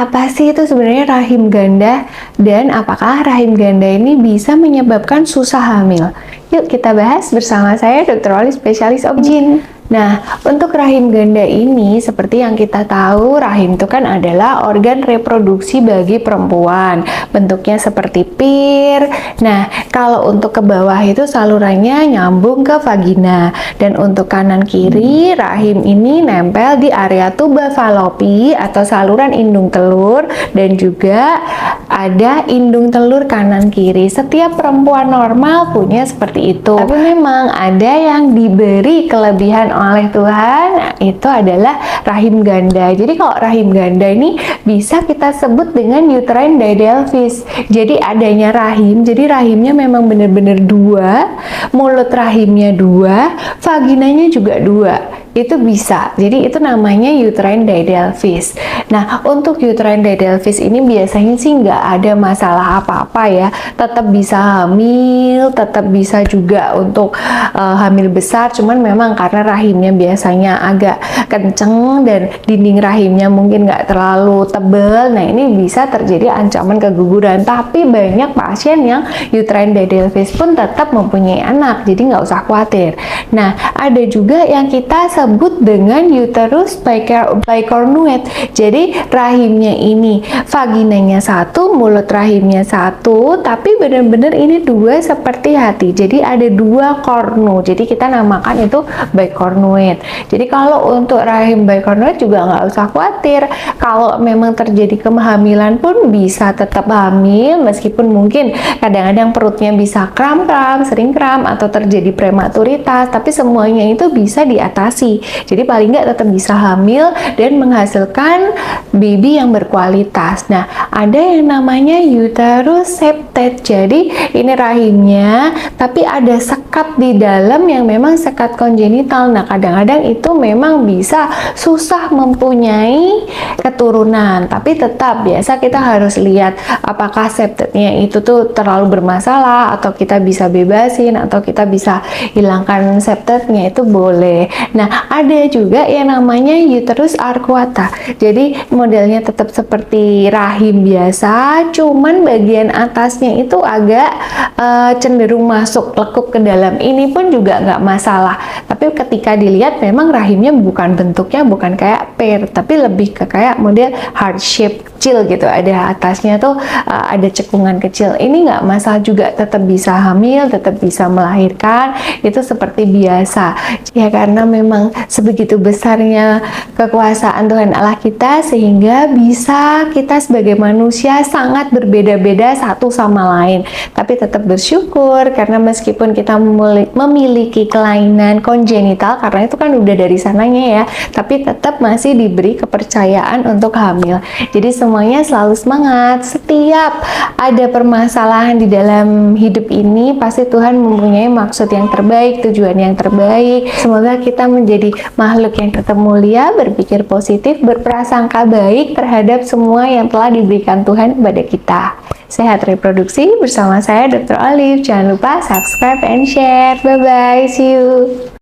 Apa sih itu sebenarnya rahim ganda dan apakah rahim ganda ini bisa menyebabkan susah hamil? Yuk kita bahas bersama saya Dr. Oli, spesialis OB-GYN. Nah, untuk rahim ganda ini seperti yang kita tahu, rahim itu kan adalah organ reproduksi bagi perempuan. Bentuknya seperti pir. Nah, kalau untuk ke bawah itu salurannya nyambung ke vagina. Dan untuk kanan kiri, rahim ini nempel di area tuba falopi atau saluran indung telur, dan juga ada indung telur kanan kiri. Setiap perempuan normal punya seperti itu. Tapi memang ada yang diberi kelebihan oleh Tuhan, itu adalah rahim ganda. Jadi kalau rahim ganda ini bisa kita sebut dengan uterine didelphys. Jadi adanya rahim, jadi rahimnya memang benar-benar dua, mulut rahimnya dua, vaginanya juga dua. Itu bisa. Jadi itu namanya uterine didelphys. Nah, untuk uterine didelphys ini biasanya sih nggak ada masalah apa-apa ya. Tetap bisa hamil, tetap bisa juga untuk hamil besar. Cuman memang karena rahimnya biasanya agak kenceng dan dinding rahimnya mungkin nggak terlalu tebal. Nah, ini bisa terjadi ancaman keguguran. Tapi banyak pasien yang uterine didelphys pun tetap mempunyai anak. Jadi nggak usah khawatir. Nah, ada juga yang kita sebut dengan uterus bicornuate. Jadi rahimnya ini vaginanya satu, mulut rahimnya satu, tapi benar-benar ini dua seperti hati. Jadi ada dua kornu. Jadi kita namakan itu bicornuate. Jadi kalau untuk rahim bicornuate juga nggak usah khawatir. Kalau memang terjadi kehamilan pun bisa tetap hamil, meskipun mungkin kadang-kadang perutnya bisa kram-kram, sering kram, atau terjadi prematuritas, tapi semuanya itu bisa diatasi. Jadi paling nggak tetap bisa hamil dan menghasilkan baby yang berkualitas. Nah, ada yang namanya uterus septate. Jadi ini rahimnya, tapi ada sekat di dalam yang memang sekat kongenital. Nah, kadang-kadang itu memang bisa susah mempunyai keturunan. Tapi tetap biasa kita harus lihat apakah septate-nya itu tuh terlalu bermasalah, atau kita bisa bebasin, atau kita bisa hilangkan septate-nya, itu boleh. Nah, ada juga yang namanya uterus arcuata. Jadi modelnya tetap seperti rahim biasa, cuman bagian atasnya itu agak cenderung masuk lekuk ke dalam. Ini pun juga nggak masalah. Tapi ketika dilihat memang rahimnya bentuknya bukan kayak pear, tapi lebih ke kayak model heart shape kecil gitu. Ada atasnya tuh ada cekungan kecil. Ini nggak masalah juga, tetap bisa hamil, tetap bisa melahirkan. Itu seperti biasa. Ya karena memang sebegitu besarnya kekuasaan Tuhan Allah kita, sehingga bisa kita sebagai manusia sangat berbeda-beda satu sama lain. Tapi tetap bersyukur karena meskipun kita memiliki kelainan kongenital, karena itu kan udah dari sananya ya, tapi tetap masih diberi kepercayaan untuk hamil. Jadi semuanya selalu semangat. Setiap ada permasalahan di dalam hidup ini, pasti Tuhan mempunyai maksud yang terbaik, tujuan yang terbaik. Semoga kita menjadi makhluk yang tetap mulia, berpikir positif, berprasangka baik terhadap semua yang telah diberikan Tuhan kepada kita. Sehat reproduksi bersama saya Dr. Olive. Jangan lupa subscribe and share. Bye bye, see you.